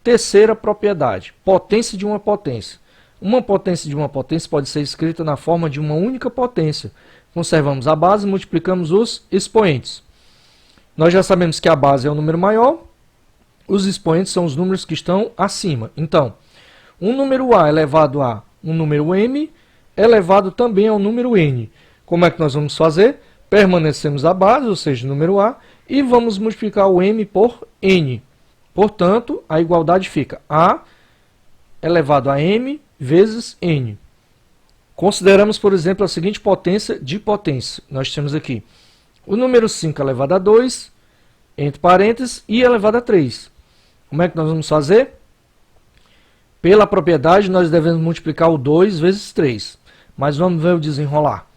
Terceira propriedade, potência de uma potência. Uma potência de uma potência pode ser escrita na forma de uma única potência. Conservamos a base e multiplicamos os expoentes. Nós já sabemos que a base é o número maior, os expoentes são os números que estão acima. Então, um número A elevado a um número m elevado também ao número n. Como é que nós vamos fazer? Permanecemos a base, ou seja, o número A, e vamos multiplicar o m por n. Portanto, a igualdade fica A elevado a m vezes n. Consideramos, por exemplo, a seguinte potência de potência. Nós temos aqui o número 5 elevado a 2, entre parênteses, i elevado a 3. Como é que nós vamos fazer? Pela propriedade, nós devemos multiplicar o 2 vezes 3. Mas vamos ver o desenrolar.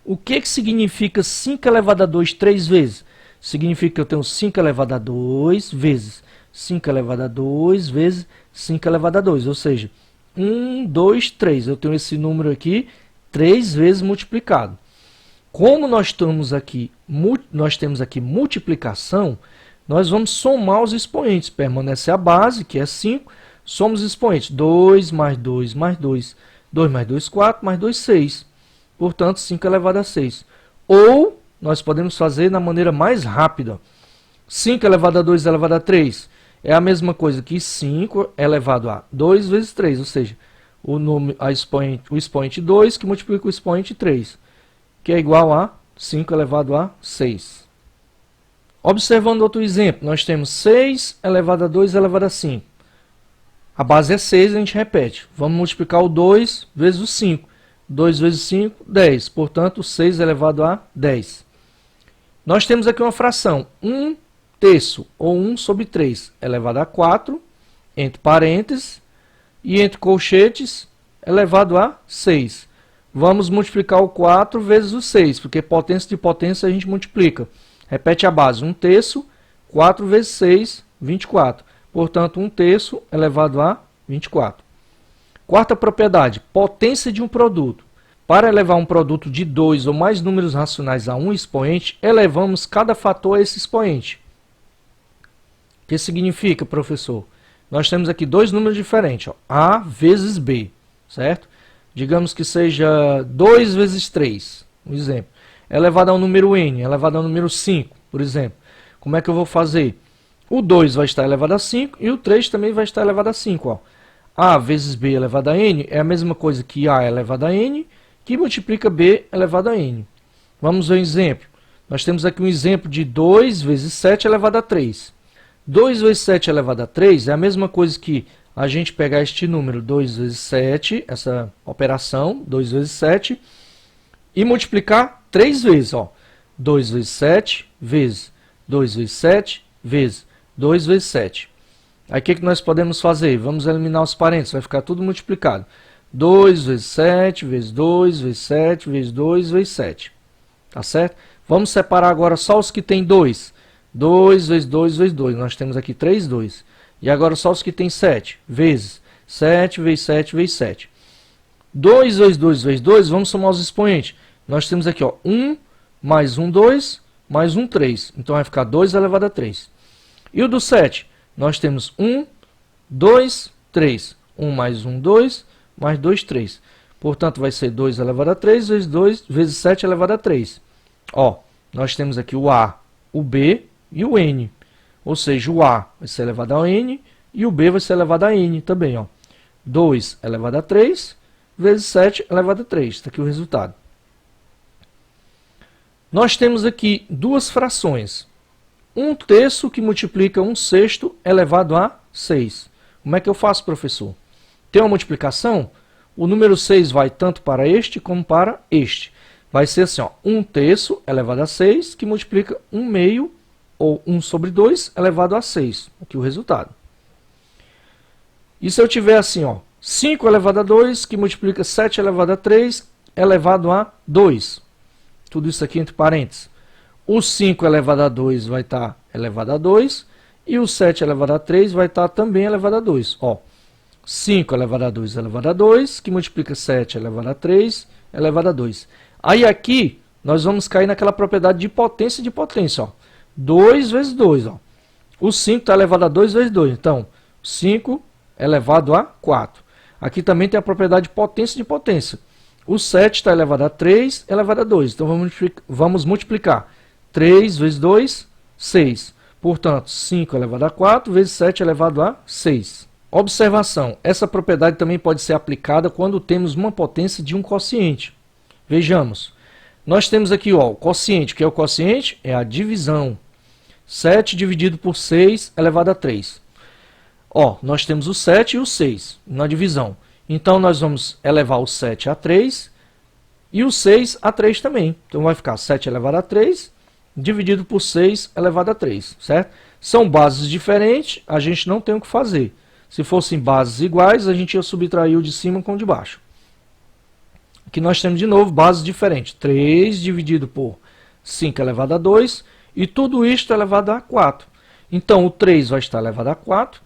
O que significa 5 elevado a 2 3 vezes? Significa que eu tenho 5 elevado a 2 vezes 5 elevado a 2 vezes 5 elevado a 2. Ou seja, 1, 2, 3. Eu tenho esse número aqui 3 vezes multiplicado. Como nós temos aqui multiplicação, nós vamos somar os expoentes. Permanece a base, que é 5. Somos expoentes. 2 mais 2 mais 2. 2 mais 2, 4. Mais 2, 6. Portanto, 5 elevado a 6. Ou, nós podemos fazer na maneira mais rápida. 5 elevado a 2 elevado a 3 é a mesma coisa que 5 elevado a 2 vezes 3. Ou seja, o expoente 2 que multiplica o expoente 3. Que é igual a 5 elevado a 6. Observando outro exemplo, nós temos 6 elevado a 2 elevado a 5. A base é 6, a gente repete. Vamos multiplicar o 2 vezes o 5. 2 vezes 5, 10. Portanto, 6 elevado a 10. Nós temos aqui uma fração. 1 terço, ou 1 sobre 3, elevado a 4, entre parênteses, e entre colchetes, elevado a 6. Vamos multiplicar o 4 vezes o 6, porque potência de potência a gente multiplica. Repete a base. 1 terço, 4 vezes 6, 24. Portanto, 1 terço elevado a 24. Quarta propriedade, potência de um produto. Para elevar um produto de 2 ou mais números racionais a um expoente, elevamos cada fator a esse expoente. O que significa, professor? Nós temos aqui dois números diferentes, ó, A vezes B, certo? Digamos que seja 2 vezes 3, um exemplo. Elevado ao número n, elevado ao número 5, por exemplo. Como é que eu vou fazer? O 2 vai estar elevado a 5 e o 3 também vai estar elevado a 5. Ó. A vezes B elevado a n é a mesma coisa que A elevado a n, que multiplica B elevado a n. Vamos ver um exemplo. Nós temos aqui um exemplo de 2 vezes 7 elevado a 3. 2 vezes 7 elevado a 3 é a mesma coisa que a gente pegar este número 2 vezes 7, essa operação, 2 vezes 7, e multiplicar 3 vezes. Ó. 2 vezes 7 vezes 2 vezes 7 vezes 2 vezes 7. Aí o que nós podemos fazer? Vamos eliminar os parênteses, vai ficar tudo multiplicado. 2 vezes 7 vezes 2 vezes 7 vezes 2 vezes 7. Tá certo? Vamos separar agora só os que tem 2. 2 vezes 2 vezes 2. Nós temos aqui 3, 2. E agora só os que tem 7. Vezes 7 vezes 7 vezes 7. 2 vezes 2 vezes 2, vamos somar os expoentes. Nós temos aqui ó, 1 mais 1, 2, mais 1, 3. Então vai ficar 2 elevado a 3. E o do 7? Nós temos 1, 2, 3. 1 mais 1, 2, mais 2, 3. Portanto, vai ser 2 elevado a 3 vezes 2 vezes 7 elevado a 3. Ó, nós temos aqui o A, o B e o N. Ou seja, o A vai ser elevado a N e o B vai ser elevado a N também. Ó. 2 elevado a 3 vezes 7 elevado a 3. Está aqui o resultado. Nós temos aqui duas frações. 1 terço que multiplica 1 sexto elevado a 6. Como é que eu faço, professor? Tem uma multiplicação? O número 6 vai tanto para este como para este. Vai ser assim, ó, 1 terço elevado a 6, que multiplica 1 meio, ou 1 sobre 2 elevado a 6. Aqui o resultado. E se eu tiver assim, ó, 5 elevado a 2, que multiplica 7 elevado a 3, elevado a 2. Tudo isso aqui entre parênteses. O 5 elevado a 2 vai estar elevado a 2, e o 7 elevado a 3 vai estar também elevado a 2. Ó, 5 elevado a 2 elevado a 2, que multiplica 7 elevado a 3, elevado a 2. Aí aqui, nós vamos cair naquela propriedade de potência de potência. Ó. 2 vezes 2. Ó. O 5 está elevado a 2 vezes 2. Então, 5 elevado a 4. Aqui também tem a propriedade de potência de potência. O 7 está elevado a 3 elevado a 2. Então vamos multiplicar. 3 vezes 2, 6. Portanto, 5 elevado a 4 vezes 7 elevado a 6. Observação. Essa propriedade também pode ser aplicada quando temos uma potência de um quociente. Vejamos. Nós temos aqui ó, o quociente. O que é o quociente? É a divisão. 7 dividido por 6 elevado a 3. Ó, nós temos o 7 e o 6 na divisão. Então, nós vamos elevar o 7 a 3 e o 6 a 3 também. Então, vai ficar 7 elevado a 3 dividido por 6 elevado a 3, certo? São bases diferentes, a gente não tem o que fazer. Se fossem bases iguais, a gente ia subtrair o de cima com o de baixo. Aqui nós temos de novo bases diferentes. 3 dividido por 5 elevado a 2 e tudo isto elevado a 4. Então, o 3 vai estar elevado a 4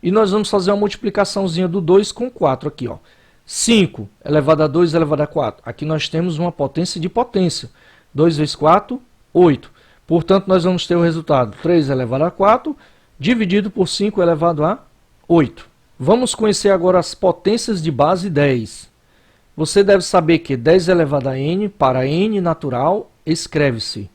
e nós vamos fazer uma multiplicaçãozinha do 2 com 4 aqui, ó. 5 elevado a 2 elevado a 4. Aqui nós temos uma potência de potência. 2 vezes 4, 8. Portanto, nós vamos ter o resultado 3 elevado a 4 dividido por 5 elevado a 8. Vamos conhecer agora as potências de base 10. Você deve saber que 10 elevado a n para n natural escreve-se.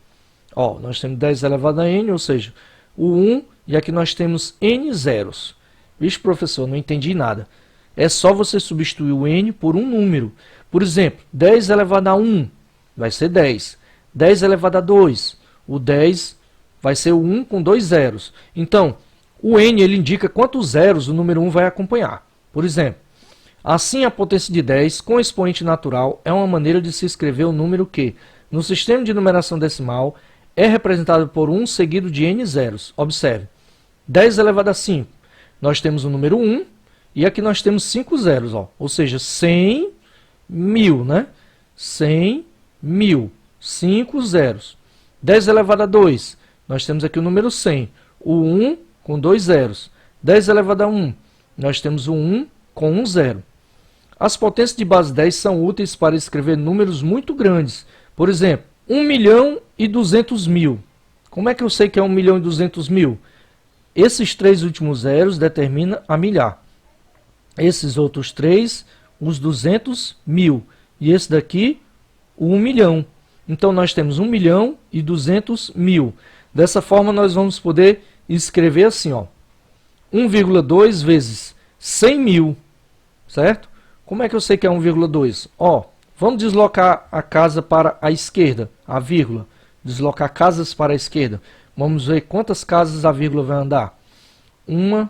Ó, nós temos 10 elevado a n, ou seja, o 1, e aqui nós temos n zeros. Vixe, professor, não entendi nada. É só você substituir o n por um número. Por exemplo, 10 elevado a 1 vai ser 10. 10 elevado a 2, o 10 vai ser o 1 com 2 zeros. Então, o n ele indica quantos zeros o número 1 vai acompanhar. Por exemplo, assim a potência de 10 com expoente natural é uma maneira de se escrever o número que, no sistema de numeração decimal, é representado por 1 seguido de n zeros. Observe, 10 elevado a 5, nós temos o número 1 e aqui nós temos 5 zeros, ó, ou seja, 100 mil, né? 100 mil, 5 zeros. 10 elevado a 2, nós temos aqui o número 100, o 1 com 2 zeros. 10 elevado a 1, nós temos o 1 com 1 zero. As potências de base 10 são úteis para escrever números muito grandes. Por exemplo, 1.200.000. Como é que eu sei que é 1.200.000? Esses 3 últimos zeros determinam a milhar. Esses outros 3, os 200.000. E esse daqui, o 1 milhão. Então, nós temos 1.200.000. Dessa forma, nós vamos poder escrever assim, ó, 1,2 vezes 100 mil, certo? Como é que eu sei que é 1,2? Ó, vamos deslocar a casa para a esquerda, a vírgula. Deslocar casas para a esquerda. Vamos ver quantas casas a vírgula vai andar. 1,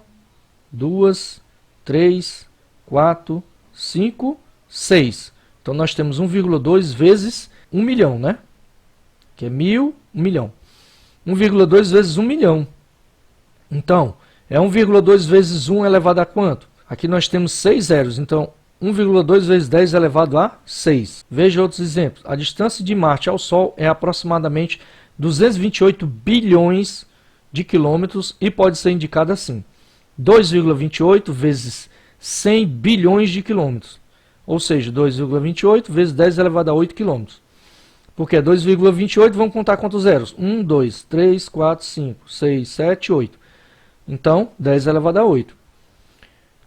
2, 3, 4, 5, 6. Então, nós temos 1,2 vezes 1 milhão, né? Que é 1.000, 1 milhão. 1,2 vezes 1 milhão. Então, é 1,2 vezes 1 elevado a quanto? Aqui nós temos 6 zeros, então 1,2 vezes 10 elevado a 6. Veja outros exemplos. A distância de Marte ao Sol é aproximadamente 228 bilhões de quilômetros e pode ser indicada assim. 2,28 vezes 100 bilhões de quilômetros. Ou seja, 2,28 vezes 10 elevado a 8 quilômetros. Porque é 2,28, vamos contar quantos zeros? 1, 2, 3, 4, 5, 6, 7, 8. Então, 10 elevado a 8.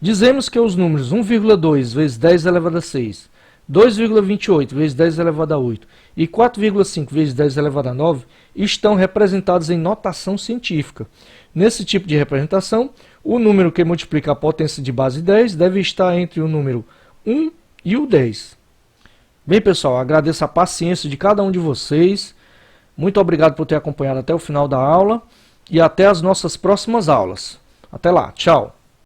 Dizemos que os números 1,2 vezes 10 elevado a 6, 2,28 vezes 10 elevado a 8 e 4,5 vezes 10 elevado a 9 estão representados em notação científica. Nesse tipo de representação, o número que multiplica a potência de base 10 deve estar entre o número 1 e o 10. Bem, pessoal, agradeço a paciência de cada um de vocês. Muito obrigado por ter acompanhado até o final da aula e até as nossas próximas aulas. Até lá, tchau!